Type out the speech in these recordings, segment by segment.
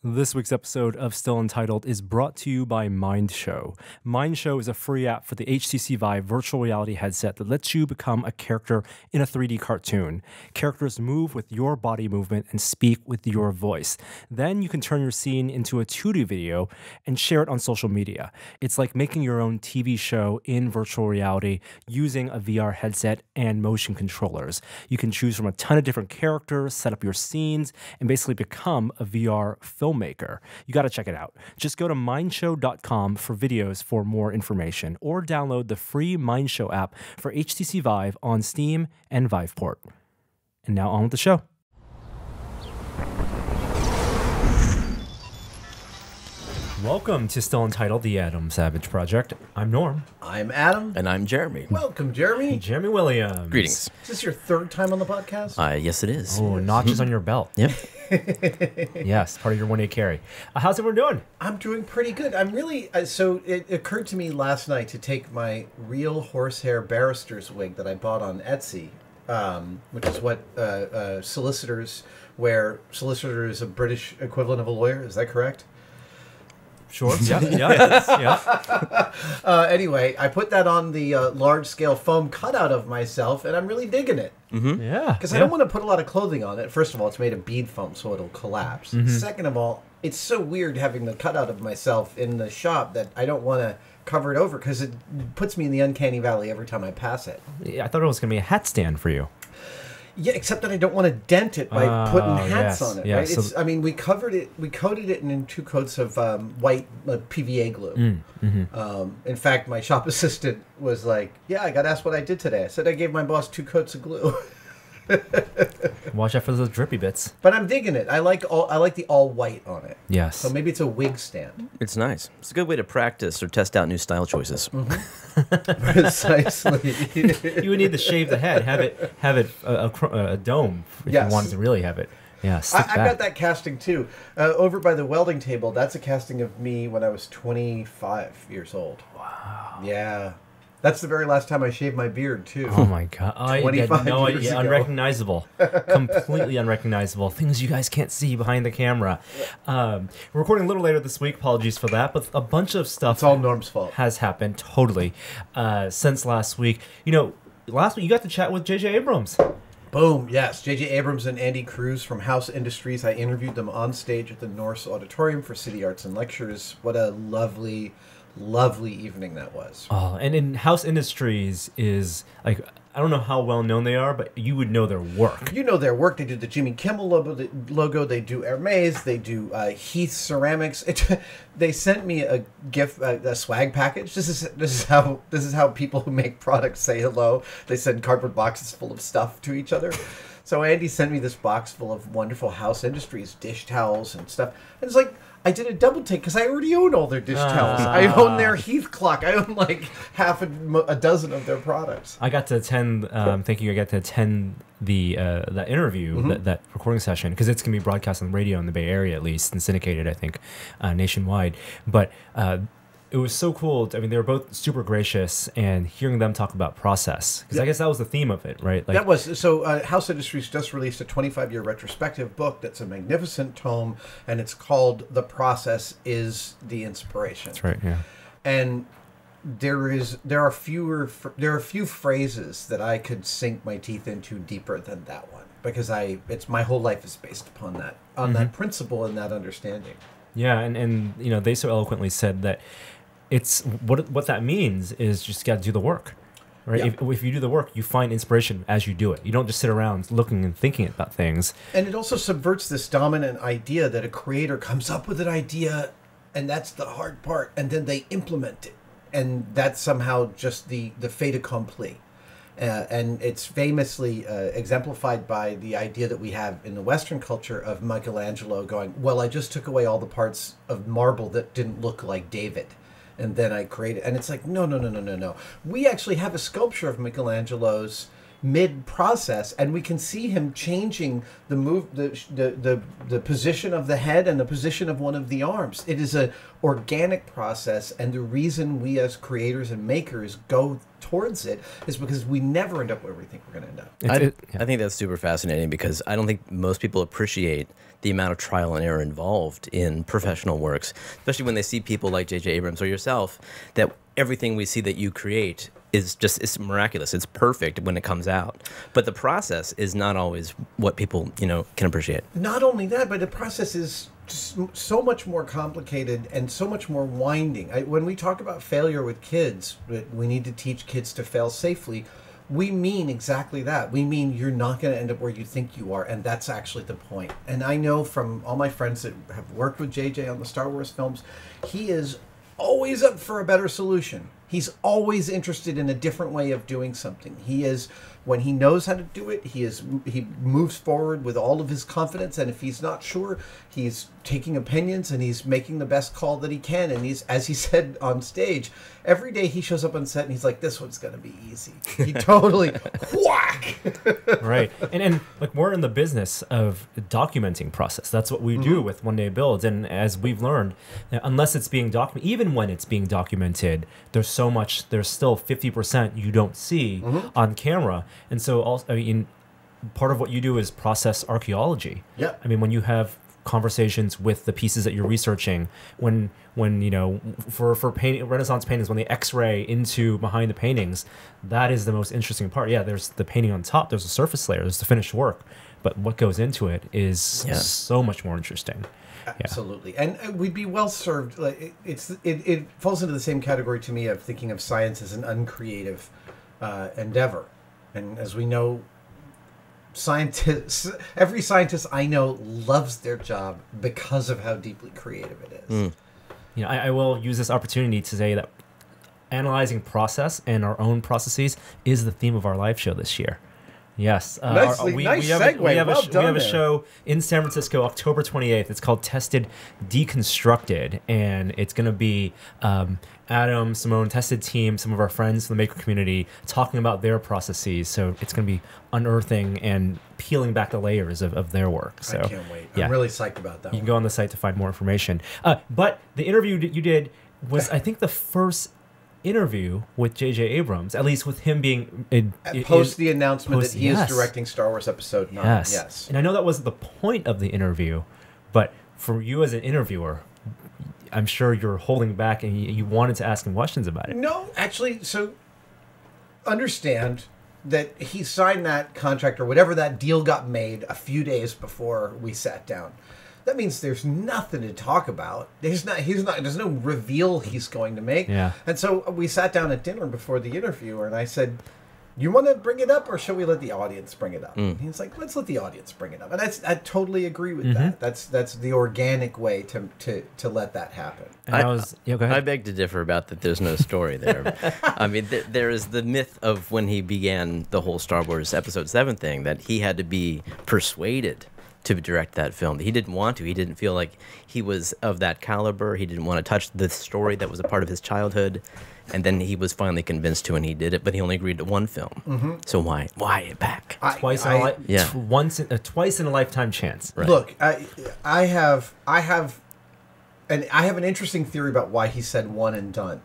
This week's episode of Still Untitled is brought to you by MindShow. MindShow is a free app for the HTC Vive virtual reality headset that lets you become a character in a 3D cartoon. Characters move with your body movement and speak with your voice. Then you can turn your scene into a 2D video and share it on social media. It's like making your own TV show in virtual reality using a VR headset and motion controllers. You can choose from a ton of different characters, set up your scenes, and basically become a VR filmmaker. You got to check it out. Just go to mindshow.com for videos for more information, or download the free MindShow app for HTC Vive on Steam and Viveport. And now on with the show. Welcome to Still Untitled, the Adam Savage Project. I'm Norm. I'm Adam. And I'm Jeremy. Welcome, Jeremy. Jeremy Williams. Greetings. Is this your third time on the podcast? Yes, it is. Oh, notches on your belt. Yep. Yes, part of your 1-day carry. How's everyone doing? I'm doing pretty good. I'm really... so it occurred to me last night to take my real horsehair barrister's wig that I bought on Etsy, which is what solicitors wear. Solicitor is a British equivalent of a lawyer. Is that correct? Sure. Yeah. Anyway, I put that on the large-scale foam cutout of myself, and I'm really digging it. Mm-hmm. Yeah. Because I don't want to put a lot of clothing on it. First of all, it's made of bead foam, so it'll collapse. Mm-hmm. Second of all, it's so weird having the cutout of myself in the shop that I don't want to cover it over because it puts me in the uncanny valley every time I pass it. Yeah, I thought it was going to be a hat stand for you. Yeah, except that I don't want to dent it by putting hats on it. Yeah, right? so I mean, we coated it in 2 coats of white PVA glue. In fact, my shop assistant was like, "Yeah, I got asked what I did today." I said I gave my boss 2 coats of glue. Watch out for those drippy bits. But I'm digging it. I like the all white on it. Yes. So maybe it's a wig stand. It's nice. It's a good way to practice or test out new style choices. Precisely. You would need to shave the head, have it a dome if you wanted to really have it. Yeah, I've got that casting too. Over by the welding table, that's a casting of me when I was 25 years old. Wow. Yeah. That's the very last time I shaved my beard, too. Oh, my God. 25 years ago. Unrecognizable. Completely unrecognizable. Things you guys can't see behind the camera. We're recording a little later this week. Apologies for that. But a bunch of stuff It's all Norm's fault. Has happened, totally, since last week. You know, last week you got to chat with JJ Abrams. Boom, yes. JJ Abrams and Andy Cruz from House Industries. I interviewed them on stage at the Norse Auditorium for City Arts and Lectures. What a lovely evening that was. Oh, and in House Industries is like, I don't know how well known they are, but you would know their work. You know their work. They do the Jimmy Kimmel logo. They do Hermes. They do Heath Ceramics. They sent me a gift, a swag package. This is how people who make products say hello. They send cardboard boxes full of stuff to each other. So Andy sent me this box full of wonderful House Industries dish towels and stuff. And it's like, I did a double take because I already own all their dish towels. I own their Heath clock. I own like half a dozen of their products. I got to attend. Thank you. I got to attend that interview, that recording session, because it's gonna be broadcast on the radio in the Bay Area at least, and syndicated, I think, nationwide. But it was so cool. I mean, they were both super gracious, and hearing them talk about process, because I guess that was the theme of it, right? Like, that was so. House Industries just released a 25-year retrospective book that's a magnificent tome, and it's called "The Process is the Inspiration." That's right. Yeah. And there are few phrases that I could sink my teeth into deeper than that one, because it's my whole life is based upon that, on that principle and that understanding. Yeah, and you know, they so eloquently said that it's what that means is just got to do the work, right? Yeah. If you do the work, you find inspiration as you do it. You don't just sit around looking and thinking about things. And it also subverts this dominant idea that a creator comes up with an idea, and that's the hard part, and then they implement it, and that's somehow just the fait accompli. And it's famously exemplified by the idea that we have in the Western culture of Michelangelo going, well, I just took away all the parts of marble that didn't look like David, and then I created. And it's like, no. We actually have a sculpture of Michelangelo's mid-process, and we can see him changing the position of the head and the position of one of the arms. It is an organic process, and the reason we as creators and makers go towards it is because we never end up where we think we're going to end up. I think that's super fascinating because I don't think most people appreciate the amount of trial and error involved in professional works, especially when they see people like JJ Abrams or yourself, that everything we see that you create is just, it's miraculous. It's perfect when it comes out. But the process is not always what people, can appreciate. Not only that, but the process is just so much more complicated and so much more winding. When we talk about failure with kids, we need to teach kids to fail safely. We mean exactly that. We mean you're not going to end up where you think you are, and that's actually the point. And I know from all my friends that have worked with JJ on the Star Wars films, he is always up for a better solution. He's always interested in a different way of doing something. He is, when he knows how to do it, he moves forward with all of his confidence, and if he's not sure, he's taking opinions and he's making the best call that he can. And he's, as he said on stage, every day he shows up on set and he's like, this one's going to be easy. He totally whack. Right. And like, we're in the business of documenting process. That's what we do with One Day Builds. And as we've learned, unless it's being documented, even when it's being documented, there's still 50% you don't see on camera. And so also, part of what you do is process archaeology. Yeah. When you have conversations with the pieces that you're researching, when for painting, Renaissance paintings, when they X-ray into behind the paintings, that is the most interesting part. Yeah, there's the painting on top, there's a surface layer, there's the finished work, but what goes into it is so much more interesting. Absolutely. And we'd be well served. Like it falls into the same category to me of thinking of science as an uncreative endeavor. And as we know, every scientist I know loves their job because of how deeply creative it is. I will use this opportunity to say that analyzing process and our own processes is the theme of our live show this year. Yes. Nice segue. We have a show in San Francisco, October 28th. It's called Tested Deconstructed, and it's going to be Adam, Simone, Tested team, some of our friends in the maker community talking about their processes. So it's going to be unearthing and peeling back the layers of their work. So I can't wait. I'm really psyched about that. You can go on the site to find more information. But the interview that you did was, I think, the first interview with JJ Abrams, at least with him being post the announcement that he is directing Star Wars Episode 9. Yes. And I know that wasn't the point of the interview, but for you as an interviewer, I'm sure you're holding back and you wanted to ask him questions about it. No, actually, so understand that he signed that contract or whatever that deal got made a few days before we sat down. That means there's nothing to talk about. There's no reveal he's going to make. Yeah. And so we sat down at dinner before the interview, and I said, you want to bring it up, or shall we let the audience bring it up? And he's like, let's let the audience bring it up. And I totally agree with that. That's the organic way to let that happen. Go ahead. I beg to differ about that. There's no story there. There is the myth of when he began the whole Star Wars Episode 7 thing, that he had to be persuaded to direct that film. He didn't want to. He didn't feel like he was of that caliber. He didn't want to touch the story that was a part of his childhood. And then he was finally convinced to, and he did it. But he only agreed to one film. So why it back? Twice in a lifetime chance. Right. Look, I have an interesting theory about why he said one and done.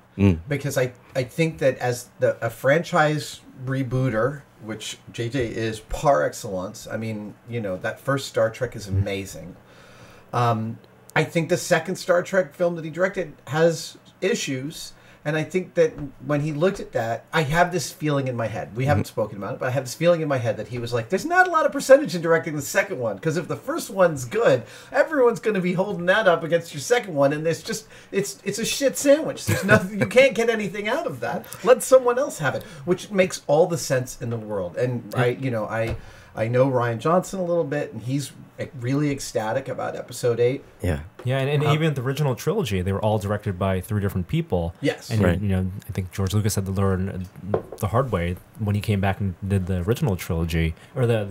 Because I think that as a franchise rebooter, which JJ is par excellence. That first Star Trek is amazing. I think the second Star Trek film that he directed has issues. And I think that when he looked at that, I have this feeling in my head. We haven't spoken about it, but I have this feeling in my head that he was like, there's not a lot of percentage in directing the second one. Because if the first one's good, everyone's going to be holding that up against your second one. And it's a shit sandwich. There's nothing, you can't get anything out of that. Let someone else have it, which makes all the sense in the world. And I know Rian Johnson a little bit, and he's really ecstatic about Episode 8. Yeah, and even the original trilogy, they were all directed by 3 different people. Yes. And, I think George Lucas had to learn the hard way when he came back and did the original trilogy, or the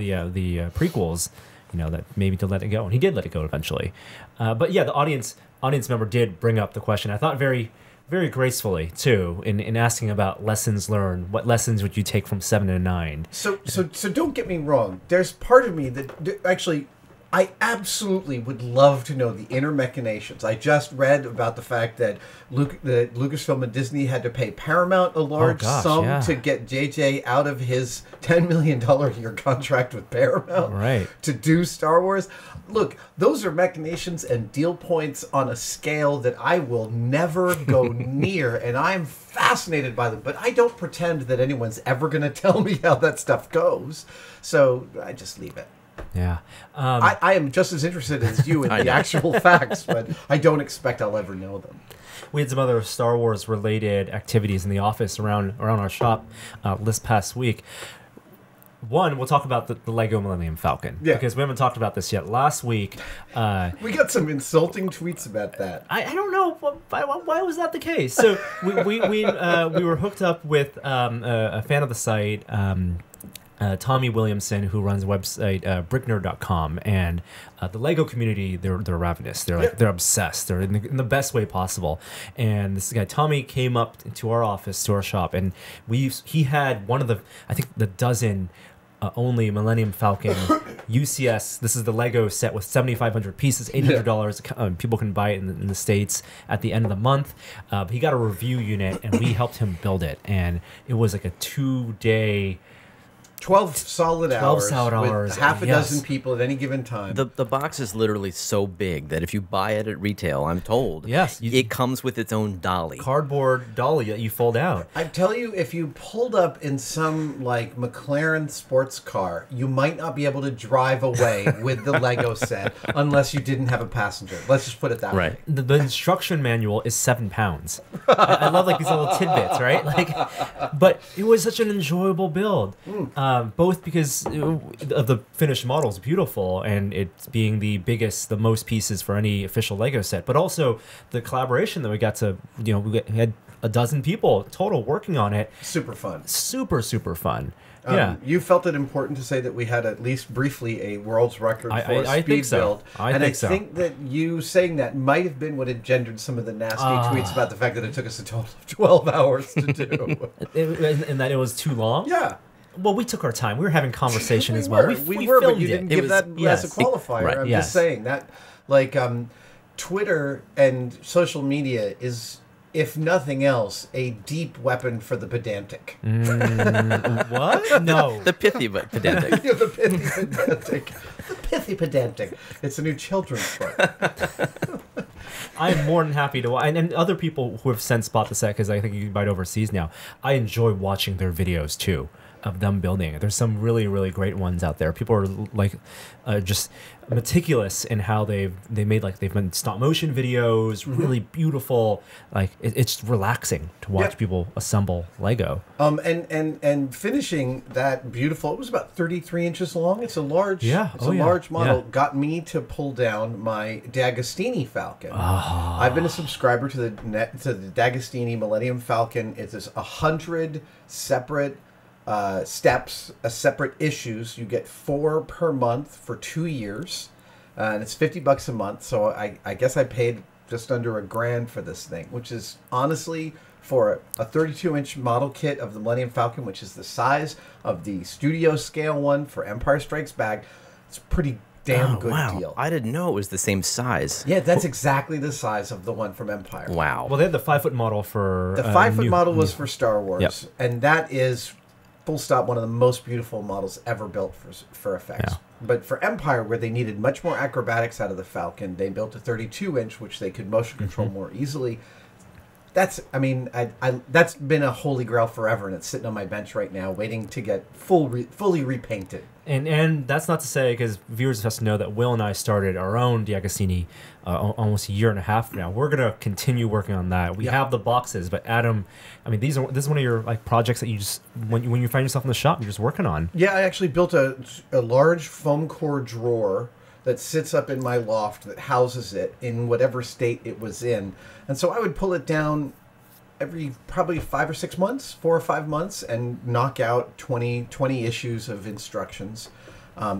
prequels, that maybe to let it go. And he did let it go eventually. But yeah, the audience member did bring up the question. I thought very very gracefully too, in asking about lessons learned. What lessons would you take from 7 and 9? So don't get me wrong. There's part of me that actually, I absolutely would love to know the inner machinations. I just read about the fact that Lucasfilm and Disney had to pay Paramount a large sum to get JJ out of his $10 million a year contract with Paramount to do Star Wars. Look, those are machinations and deal points on a scale that I will never go near, and I'm fascinated by them. But I don't pretend that anyone's ever going to tell me how that stuff goes. So I just leave it. Yeah. I am just as interested as you in the actual facts, but I don't expect I'll ever know them. We had some other Star Wars related activities in the office around our shop this past week. One, we'll talk about the Lego Millennium Falcon because we haven't talked about this yet. Last week, we got some insulting tweets about that. I don't know why was that the case. So we were hooked up with a fan of the site. Tommy Williamson, who runs the website bricknerd.com, and the Lego community, they're ravenous. They're obsessed. They're in the best way possible. And this guy Tommy came up to our office, to our shop, and he had one of the dozen only Millennium Falcon UCS. This is the Lego set with 7,500 pieces, $800. People can buy it in the States at the end of the month. He got a review unit, and we helped him build it. And it was like a 2-day. 12 solid hours with half a dozen people at any given time. The box is literally so big that if you buy it at retail, I'm told, it comes with its own dolly. Cardboard dolly that you fold out. I tell you, if you pulled up in some like McLaren sports car, you might not be able to drive away with the Lego set unless you didn't have a passenger. Let's just put it that way. The instruction manual is 7 pounds. I love like these little tidbits, right? But it was such an enjoyable build. Both because of the finished model is beautiful and it's being the biggest, the most pieces for any official Lego set, but also the collaboration that we got to, we had a dozen people total working on it. Super fun. Super fun. You felt it important to say that we had at least briefly a world's record for a speed build. I think that you saying that might have been what engendered some of the nasty tweets about the fact that it took us a total of 12 hours to do. And that it was too long? Yeah. Well, we took our time. We were having conversation as well. We were, but you didn't give that as a qualifier. I'm just saying that, Twitter and social media is, if nothing else, a deep weapon for the pedantic. What? No. The pithy but pedantic. The pithy pedantic. The pithy pedantic. It's a new children's book. I'm more than happy to, and other people who have since bought the set, because I think you can buy it overseas now, I enjoy watching their videos too of them building it. There's some really, really great ones out there. People are just meticulous in how they've been stop motion videos, really beautiful. It's relaxing to watch people assemble Lego. And finishing that beautiful, it was about 33 inches long. It's a large, large model. Got me to pull down my D'Agostini Falcon. I've been a subscriber to the D'Agostini Millennium Falcon. It's 100 separate steps, separate issues. You get 4 per month for 2 years, and it's $50 a month. So I guess I paid just under $1,000 for this thing, which is honestly, for a 32-inch model kit of the Millennium Falcon, which is the size of the studio scale one for Empire Strikes Back, it's a pretty damn good deal. I didn't know it was the same size. Yeah, that's exactly the size of the one from Empire. Wow. Well, they had the 5-foot model for the 5-foot model was for Star Wars, and that is, full stop, one of the most beautiful models ever built for effects. But for Empire, where they needed much more acrobatics out of the Falcon, they built a 32-inch, which they could motion control more easily. That's been a holy grail forever, and it's sitting on my bench right now, waiting to get fully repainted. And that's not to say, because viewers have to know that Will and I started our own D'Agostini almost a year and a half from now. We're gonna continue working on that. We have the boxes, but Adam, this is one of your projects that you just when you find yourself in the shop, you're just working on. Yeah, I actually built a large foam core drawer that sits up in my loft that houses it in whatever state it was in. And so I would pull it down every probably 5 or 6 months, 4 or 5 months, and knock out 20 issues of instructions.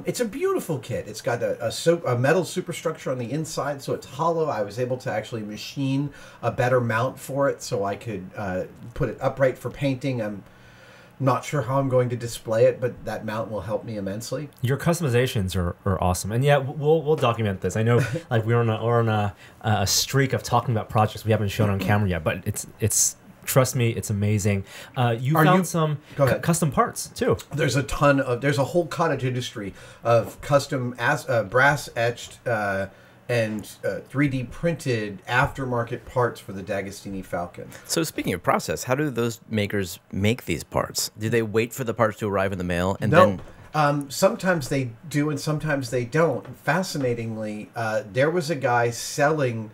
It's a beautiful kit. It's got a metal superstructure on the inside, so it's hollow. I was able to actually machine a better mount for it, so I could put it upright for painting. I'm not sure how I'm going to display it, but that mount will help me immensely. Your customizations are awesome, and yeah, we'll document this. I know, like we're on a streak of talking about projects we haven't shown on camera yet, but it's trust me, it's amazing. You found some custom parts too. There's a whole cottage industry of custom brass etched and 3D printed aftermarket parts for the D'Agostini Falcon. So speaking of process, how do those makers make these parts? Do they wait for the parts to arrive in the mail and then? Sometimes they do and sometimes they don't. Fascinatingly, there was a guy selling,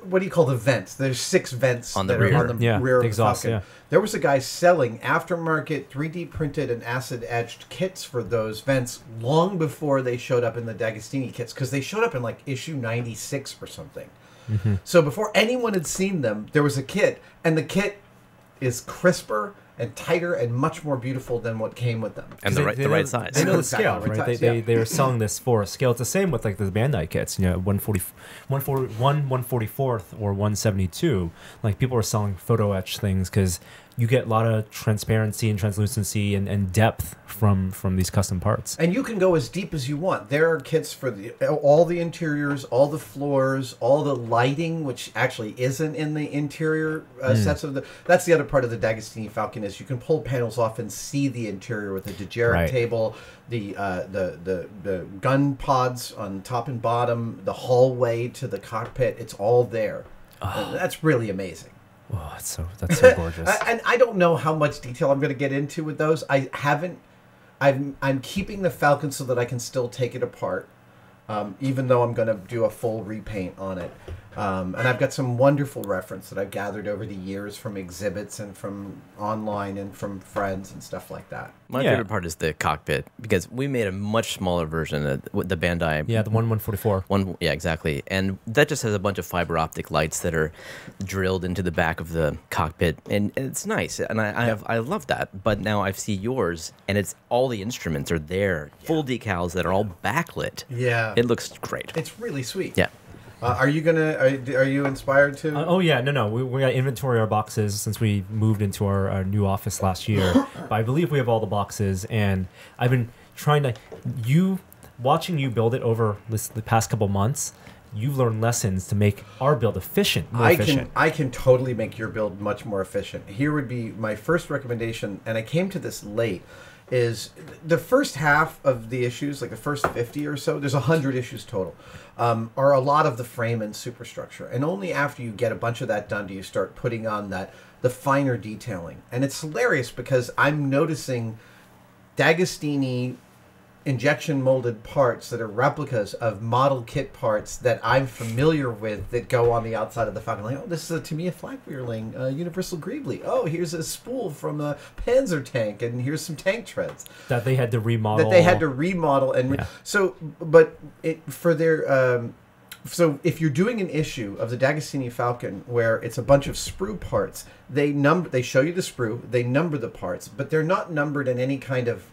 what do you call the vents? There's 6 vents on the that rear. are on the rear of the exhaust, Falcon. yeah. There was a guy selling aftermarket 3D printed and acid etched kits for those vents long before they showed up in the D'Agostini kits, because they showed up in like issue 96 or something. Mm-hmm. So before anyone had seen them, there was a kit, and the kit is crisper and tighter and much more beautiful than what came with them. And the right size. They know the Exactly scale, the right right? size, They are selling this for a scale. It's the same with like the Bandai kits, 1/44th or 1/72. Like people are selling photo etch things because you get a lot of transparency and translucency and depth from these custom parts. And you can go as deep as you want. There are kits for all the interiors, all the floors, all the lighting, which actually isn't in the interior sets of the. That's the other part of the D'Agostini Falcon is you can pull panels off and see the interior with the Dejarik table, the gun pods on top and bottom, the hallway to the cockpit. It's all there. That's really amazing. Oh, that's so gorgeous. And I don't know how much detail I'm going to get into with those. I'm keeping the Falcon so that I can still take it apart, even though I'm going to do a full repaint on it. And I've got some wonderful reference that I've gathered over the years from exhibits and from online and from friends and stuff like that. My favorite part is the cockpit, because we made a much smaller version of the Bandai. Yeah, the 1/144. Yeah, exactly. And that just has a bunch of fiber optic lights that are drilled into the back of the cockpit. And it's nice. And I love that. But now I see yours, and it's all the instruments are there. Full decals that are all backlit. Yeah. It looks great. It's really sweet. Yeah. Are you inspired to? Oh yeah, no. We got to inventory our boxes since we moved into our new office last year. But I believe we have all the boxes, and I've been trying to. Watching you build it over the past couple months, you've learned lessons to make our build more efficient. I can totally make your build much more efficient. Here would be my first recommendation, and I came to this late. Is the first half of the issues, like the first 50 or so, there's 100 issues total, are a lot of the frame and superstructure. And only after you get a bunch of that done do you start putting on the finer detailing. And it's hilarious because I'm noticing D'Agostini injection molded parts that are replicas of model kit parts that I'm familiar with that go on the outside of the Falcon. Like, oh, this is a Tamiya flak rearling, Universal Greebly. Oh, here's a spool from a Panzer tank, and here's some tank treads that they had to remodel. So, but for their. So if you're doing an issue of the D'Agostini Falcon where it's a bunch of sprue parts, they show you the sprue, they number the parts, but they're not numbered in any kind of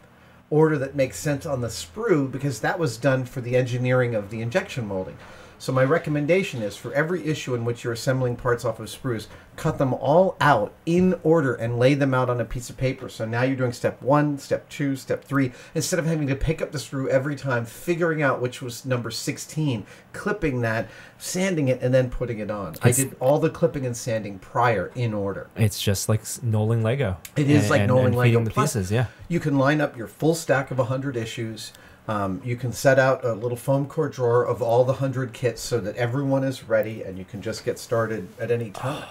order that makes sense on the sprue, because that was done for the engineering of the injection molding. So my recommendation is for every issue in which you're assembling parts off of sprues, cut them all out in order and lay them out on a piece of paper. So now you're doing step 1, step 2, step 3, instead of having to pick up the sprue every time, figuring out which was number 16, clipping that, sanding it, and then putting it on. I did all the clipping and sanding prior in order. It's just like knolling Lego. It is like knolling Lego. The pieces, yeah. You can line up your full stack of 100 issues. You can set out a little foam core drawer of all the 100 kits so that everyone is ready and you can just get started at any time.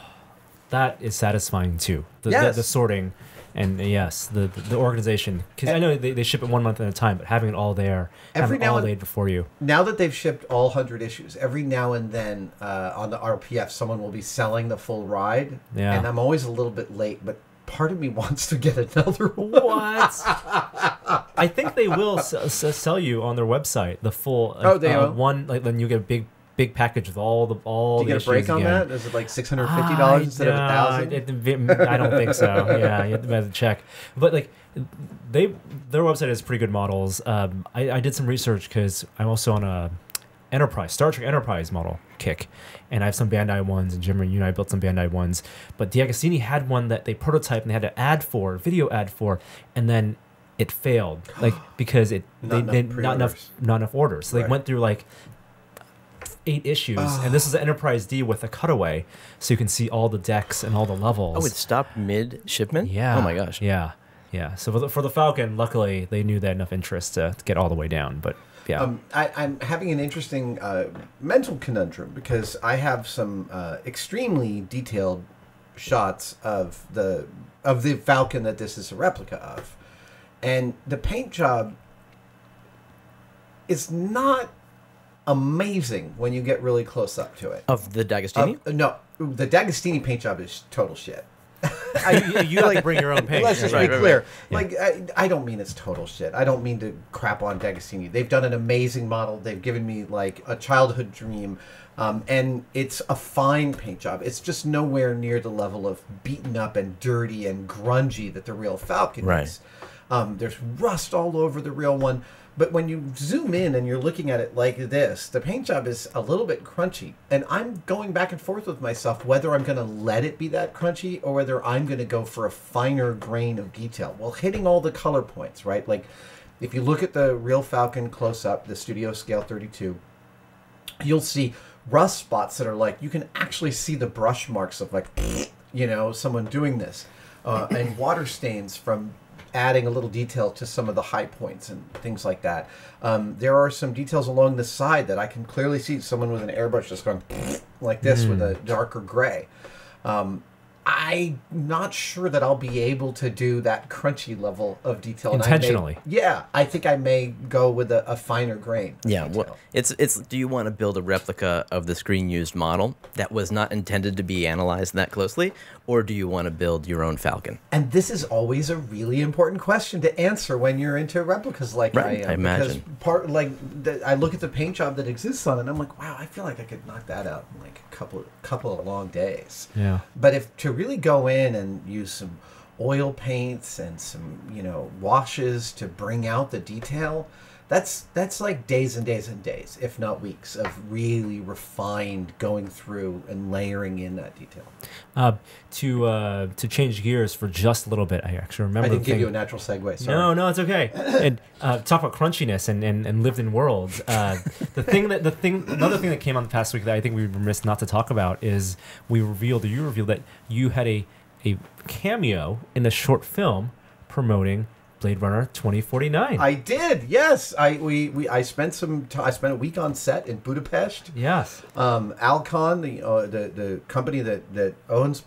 That is satisfying too. The sorting and yes, the organization. Because I know they ship it 1 month at a time, but having it all there, having it all laid before you. Now that they've shipped all 100 issues, every now and then on the RPF, someone will be selling the full ride. Yeah. And I'm always a little bit late, but part of me wants to get another one. What? I think they will sell you on their website the full. They will. One, like then you get a big package with all the Do you get a break on that? Is it like $650 instead of $1,000? I don't think so. Yeah, you have to check. But like their website has pretty good models. I did some research because I'm also on a Star Trek Enterprise model kick, and I have some Bandai ones, and Jim and you and I built some Bandai ones. But D'Agostini had one that they prototyped and they had to video ad for, and then it failed, like because not enough orders. So they went through like 8 issues, and this is an Enterprise D with a cutaway, so you can see all the decks and all the levels. Oh, it stopped mid shipment. Yeah. Oh my gosh. Yeah. So for the Falcon, luckily they knew they had enough interest to get all the way down, but. Yeah. I'm having an interesting mental conundrum because I have some extremely detailed shots of the Falcon that this is a replica of, and the paint job is not amazing when you get really close up to it. Of the D'Agostini? No, the D'Agostini paint job is total shit. You like bring your own paint. Let's just be clear. Right. Like, I don't mean it's total shit. I don't mean to crap on D'Agostini. They've done an amazing model. They've given me like a childhood dream, and it's a fine paint job. It's just nowhere near the level of beaten up and dirty and grungy that the real Falcon is. There's rust all over the real one. But when you zoom in and you're looking at it like this, the paint job is a little bit crunchy. And I'm going back and forth with myself whether I'm going to let it be that crunchy or whether I'm going to go for a finer grain of detail while hitting all the color points, right? Like, if you look at the real Falcon close up, the studio scale 32, you'll see rust spots that are like, you can actually see the brush marks of like, someone doing this. And water stains from adding a little detail to some of the high points and things like that. There are some details along the side that I can clearly see someone with an airbrush just going like this with a darker gray. I'm not sure that I'll be able to do that crunchy level of detail intentionally. I think I may go with a finer grain. Yeah, well, it's. Do you want to build a replica of the screen used model that was not intended to be analyzed that closely, or do you want to build your own Falcon? And this is always a really important question to answer when you're into replicas like I am. I imagine. Because I look at the paint job that exists on it, and I'm like, wow, I feel like I could knock that out in like a couple of long days. Yeah. But if to really go in and use some oil paints and some washes to bring out the detail, that's like days and days and days, if not weeks, of really refined going through and layering in that detail. To change gears for just a little bit, I actually remember. I didn't give you a natural segue. Sorry. No, it's okay. And talk about crunchiness and lived in worlds. Another thing that came on the past week that I think we were remiss not to talk about is you revealed that you had a cameo in a short film promoting Blade Runner 2049. I did, yes. I spent a week on set in Budapest. Yes. Alcon, the company that owns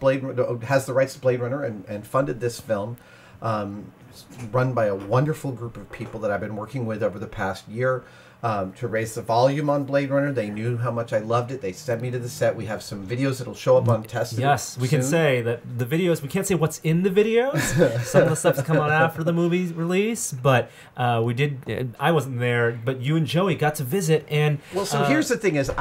has the rights to Blade Runner and funded this film. It's run by a wonderful group of people that I've been working with over the past year to raise the volume on Blade Runner. They knew how much I loved it. They sent me to the set. We have some videos that'll show up on Tested. Yes, we can say that the videos, we can't say what's in the videos. Some of the stuff's come out after the movie's release, but we did. I wasn't there, but you and Joey got to visit. And well, so here's the thing: is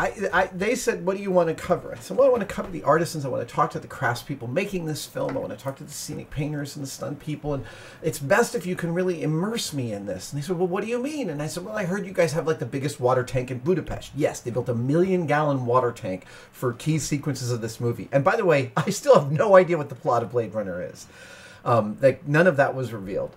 they said, "What do you want to cover?" I said, "Well, I want to cover the artisans. I want to talk to the craftspeople making this film. I want to talk to the scenic painters and the stunt people. And it's best if you can really immerse me in this." And they said, "Well, what do you mean?" And I said, "Well, I heard you guys have like the biggest water tank in Budapest." Yes, they built a 1 million-gallon water tank for key sequences of this movie. And by the way, I still have no idea what the plot of Blade Runner is. Like none of that was revealed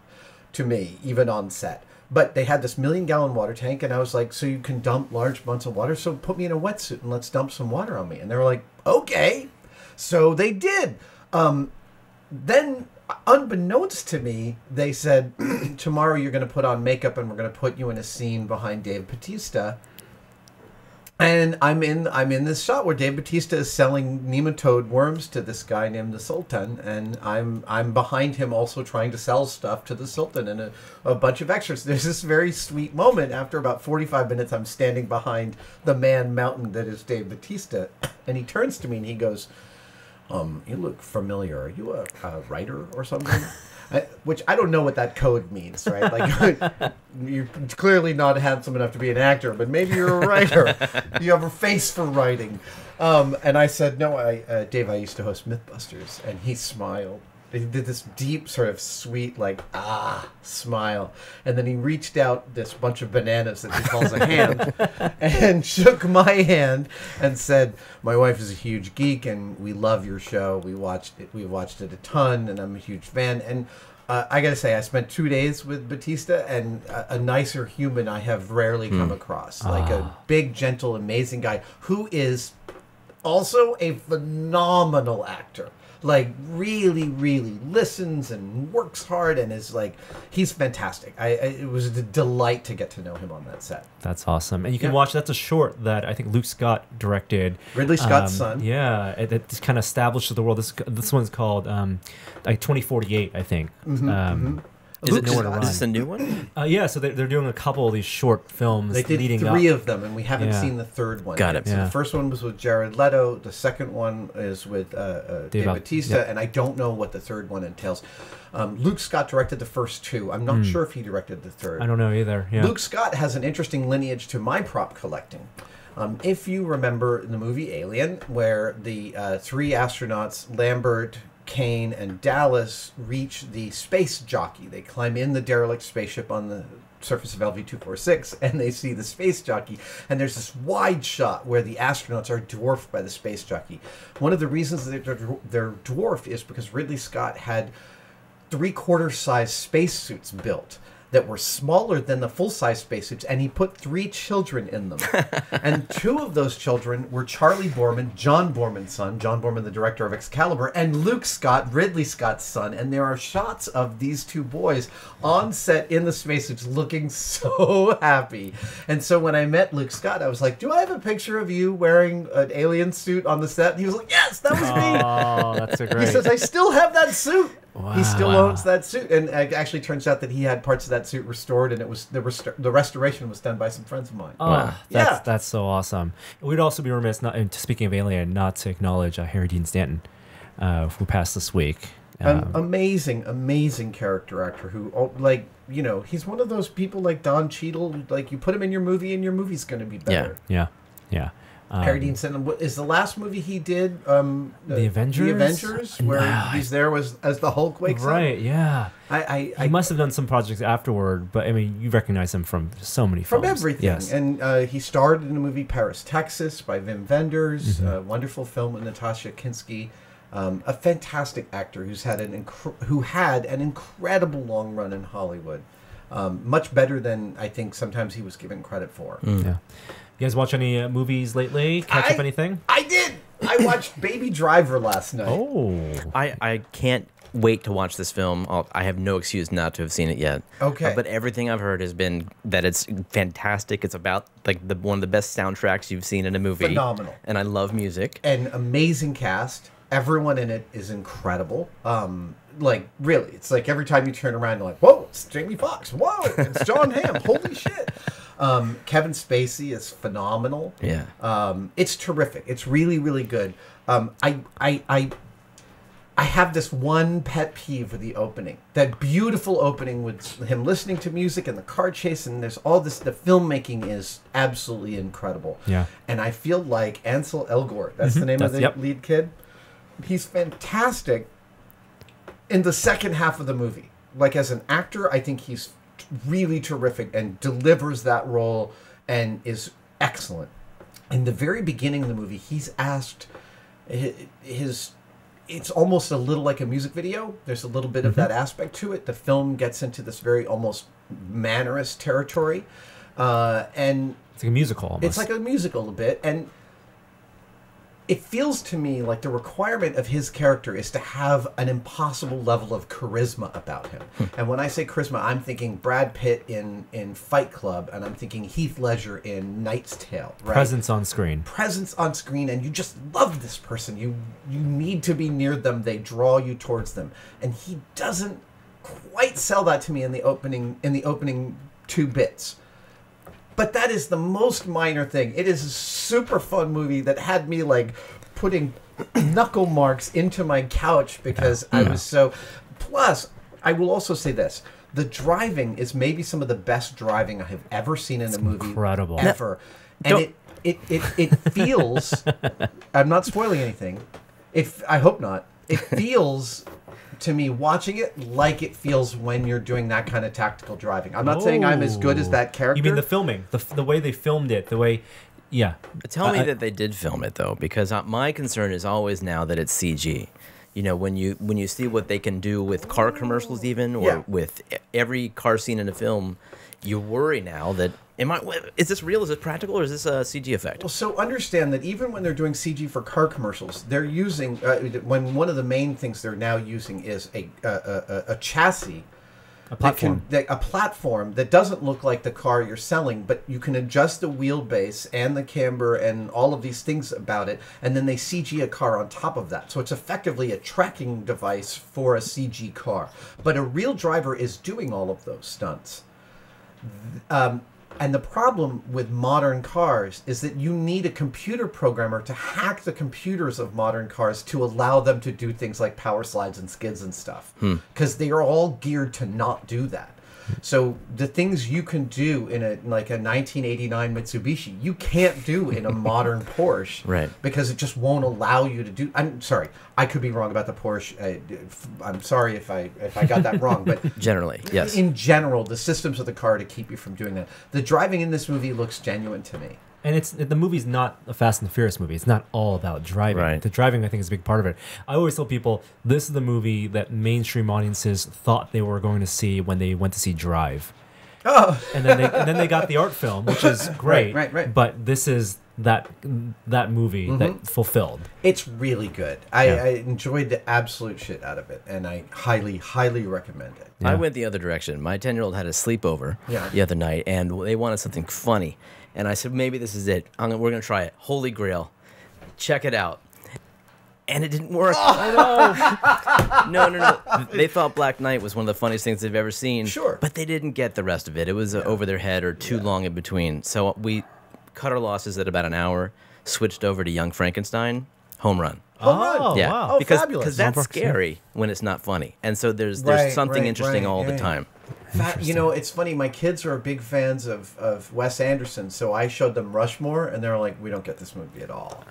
to me, even on set. But they had this 1 million-gallon water tank, and I was like, "So you can dump large amounts of water? So put me in a wetsuit and let's dump some water on me." And they were like, "Okay." So they did. Then, unbeknownst to me, they said, "Tomorrow you're going to put on makeup and we're going to put you in a scene behind Dave Bautista." And I'm in this shot where Dave Bautista is selling nematode worms to this guy named the Sultan, and I'm behind him also trying to sell stuff to the Sultan and a bunch of extras. There's this very sweet moment after about 45 minutes. I'm standing behind the man mountain that is Dave Bautista, and he turns to me and he goes, "You look familiar. Are you a writer or something?" Which I don't know what that code means, right? Like, you're clearly not handsome enough to be an actor, but maybe you're a writer. You have a face for writing. And I said, "No, Dave, I used to host Mythbusters." And he smiled. He did this deep, sort of sweet, like, smile. And then he reached out this bunch of bananas that he calls a hand and shook my hand and said, my wife is a huge geek and we love your show. We watched it a ton and I'm a huge fan. And I got to say, I spent 2 days with Batista, and a nicer human I have rarely come across. Like a big, gentle, amazing guy who is also a phenomenal actor. Like, really, really listens and works hard and is like, he's fantastic. It was a delight to get to know him on that set. That's awesome. And you can watch, that's a short that I think Luke Scott directed. Ridley Scott's son. Yeah, it just kind of establishes the world. This one's called like 2048, I think. Is it Nowhere to Run? Is this a new one? Yeah, so they're doing a couple of these short films They did leading three up. of them, and we haven't seen the third one. Got yet. it. So the first one was with Jared Leto. The second one is with Dave Bautista, and I don't know what the third one entails. Luke Scott directed the first two. I'm not sure if he directed the third. I don't know either. Yeah. Luke Scott has an interesting lineage to my prop collecting. If you remember the movie Alien, where the three astronauts, Lambert, Kane, and Dallas, reach the space jockey. They climb in the derelict spaceship on the surface of LV-246, and they see the space jockey. And there's this wide shot where the astronauts are dwarfed by the space jockey. One of the reasons that they're dwarfed is because Ridley Scott had three-quarter size spacesuits built that were smaller than the full-size spacesuits, and he put 3 children in them. And 2 of those children were Charlie Borman, John Borman's son, John Borman, the director of Excalibur, and Luke Scott, Ridley Scott's son. And there are shots of these 2 boys on set in the spacesuits looking so happy. And so when I met Luke Scott, I was like, do I have a picture of you wearing an alien suit on the set? And he was like, yes, that was me. Oh, that's so great. He says, I still have that suit. Wow. He still owns that suit, and it actually turns out that he had parts of that suit restored, and it was the restoration was done by some friends of mine. Oh, that's so awesome. We'd also be remiss, speaking of Alien, not to acknowledge Harry Dean Stanton, who passed this week. An amazing character actor who, like, you know, he's one of those people like Don Cheadle. Like, you put him in your movie, and your movie's going to be better. Yeah. Harry Dean Stanton. What is the last movie he did? The Avengers. The Avengers, where he's there as the Hulk wakes up. Right. Yeah. I he must have done some projects afterward, but I mean, you recognize him from so many films. From everything. Yes. And he starred in the movie Paris, Texas by Wim Wenders. A wonderful film with Natasha Kinski. A fantastic actor who had an incredible long run in Hollywood. Much better than I think sometimes he was given credit for. Yeah. You guys watch any movies lately? Catch up anything? I did. I watched Baby Driver last night. Oh. I can't wait to watch this film. I have no excuse not to have seen it yet. Okay. But everything I've heard has been that it's fantastic. It's about like one of the best soundtracks you've seen in a movie. Phenomenal. And I love music. An amazing cast. Everyone in it is incredible. Like, really, it's like every time you turn around, you're like, whoa, it's Jamie Foxx. Whoa, it's John Hamm. Holy shit. Kevin Spacey is phenomenal. Yeah. It's terrific. It's really, really good. I have this one pet peeve with the opening. That beautiful opening with him listening to music and the car chase, and there's all this. The filmmaking is absolutely incredible. Yeah. And I feel like Ansel Elgort, that's the name of the lead kid. He's fantastic in the second half of the movie. Like, as an actor, I think he's really terrific and delivers that role and is excellent. In the very beginning of the movie, he's asked it's almost a little like a music video. There's a little bit of that aspect to it. The film gets into this very almost mannerist territory. And it's like a musical almost. It's like a musical a bit. And it feels to me like the requirement of his character is to have an impossible level of charisma about him. And when I say charisma, I'm thinking Brad Pitt in Fight Club, and I'm thinking Heath Ledger in Knight's Tale. Right? Presence on screen. Presence on screen, and you just love this person. You need to be near them. They draw you towards them. And he doesn't quite sell that to me in the opening 2 bits. But that is the most minor thing. It is a super fun movie that had me like putting knuckle marks into my couch because I was so. Plus, I will also say this: the driving is maybe some of the best driving I have ever seen in a movie. Incredible. Ever. And it feels. I'm not spoiling anything. I hope not. It feels to me watching it like it feels when you're doing that kind of tactical driving. I'm not saying I'm as good as that character. You mean the filming, the way they filmed it, the way, yeah. Tell me that they did film it though, because my concern is always now that it's CG. You know, when you see what they can do with car commercials, even or with every car scene in a film, you worry now that is this real? Is this practical, or is this a CG effect? Well, so understand that even when they're doing CG for car commercials, they're using when one of the main things they're now using is a chassis, a platform, a platform that doesn't look like the car you're selling, but you can adjust the wheelbase and the camber and all of these things about it, and then they CG a car on top of that. So it's effectively a tracking device for a CG car. But a real driver is doing all of those stunts. And the problem with modern cars is that you need a computer programmer to hack the computers of modern cars to allow them to do things like power slides and skids and stuff. Because they are all geared to not do that. So the things you can do in a 1989 Mitsubishi, you can't do in a modern Porsche, right? Because it just won't allow you to do. I'm sorry, I could be wrong about the Porsche. I'm sorry if I got that wrong, but generally, yes. In general, the systems of the car to keep you from doing that. The driving in this movie looks genuine to me. And the movie's not a Fast and the Furious movie. It's not all about driving. Right. The driving, I think, is a big part of it. I always tell people this is the movie that mainstream audiences thought they were going to see when they went to see Drive. Oh, and then they got the art film, which is great. Right. But this is that movie that fulfilled. It's really good. I enjoyed the absolute shit out of it, and I highly, highly recommend it. I went the other direction. My 10-year-old had a sleepover the other night, and they wanted something funny. And I said, maybe this is it. We're going to try it. Holy Grail. Check it out. And it didn't work. I know. No. They thought Black Knight was one of the funniest things they've ever seen. Sure. But they didn't get the rest of it. It was over their head or too long in between. So we cut our losses at about an hour, switched over to Young Frankenstein, home run. Home run. Yeah. Wow. Because Fabulous. that's scary when it's not funny. And so there's something interesting all the time. You know, it's funny. My kids are big fans of Wes Anderson, so I showed them Rushmore, and they're like, "We don't get this movie at all."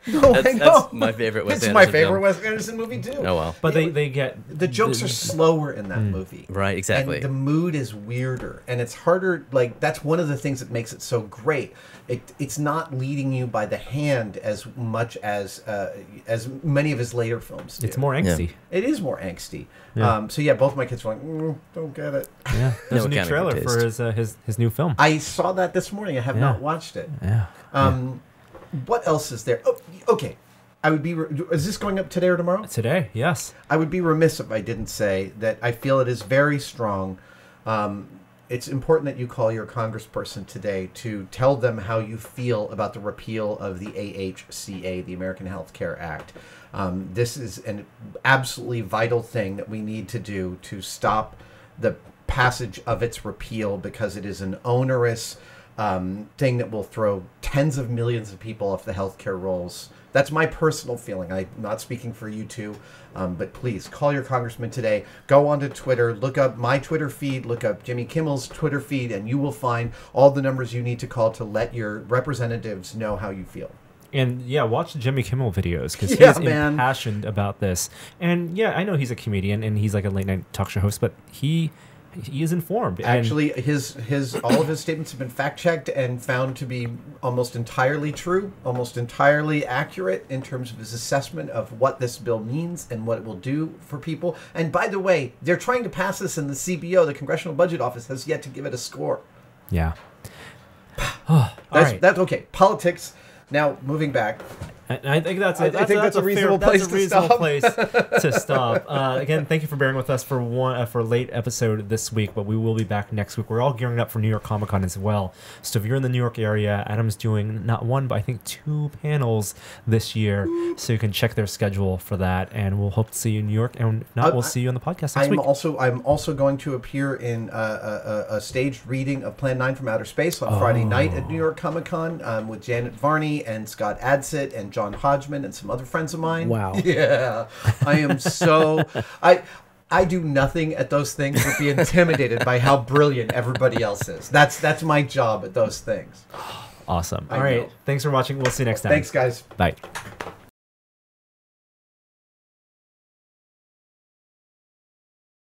That's my favorite Wes Anderson It's my favorite film. Wes Anderson movie too. Oh well. But they get the jokes are slower in that movie. Right, exactly. And the mood is weirder, and it's harder. Like that's one of the things that makes it so great. It's not leading you by the hand as much as many of his later films do. It's more angsty. It is more angsty. Yeah. So yeah, both my kids were like, don't get it. Yeah, there's a new mechanical trailer for his new film. I saw that this morning. I have not watched it. Yeah. What else is there? Oh, okay. I would be. Is this going up today or tomorrow? Today, yes. I would be remiss if I didn't say that I feel it is very strong. It's important that you call your congressperson today to tell them how you feel about the repeal of the AHCA, the American Health Care Act. This is an absolutely vital thing that we need to do to stop the passage of its repeal, because it is an onerous thing that will throw tens of millions of people off the healthcare rolls. That's my personal feeling. I'm not speaking for you two, but please call your congressman today. Go onto Twitter, look up my Twitter feed, look up Jimmy Kimmel's Twitter feed, and you will find all the numbers you need to call to let your representatives know how you feel. And yeah, watch the Jimmy Kimmel videos, because he's impassioned about this. And yeah, I know he's a comedian and he's like a late night talk show host, but he is informed. Actually, all of his statements have been fact checked and found to be almost entirely true, almost entirely accurate in terms of his assessment of what this bill means and what it will do for people. And by the way, they're trying to pass this, and the CBO, the Congressional Budget Office, has yet to give it a score. Yeah. That's okay. Politics. Now, moving back. I think that's a reasonable place to stop. Again, thank you for bearing with us for a late episode this week, but we will be back next week. We're all gearing up for New York Comic Con as well. So if you're in the New York area, Adam's doing not one, but I think 2 panels this year. So you can check their schedule for that, and we'll hope to see you in New York. And if not, we'll see you on the podcast next week. I'm also going to appear in a staged reading of Plan 9 from Outer Space on Friday night at New York Comic Con with Janet Varney and Scott Adsit and John Hodgman and some other friends of mine. Wow. Yeah. I am so... I do nothing at those things but be intimidated by how brilliant everybody else is. That's my job at those things. Awesome. All right. Thanks for watching. We'll see you next time. Thanks, guys. Bye.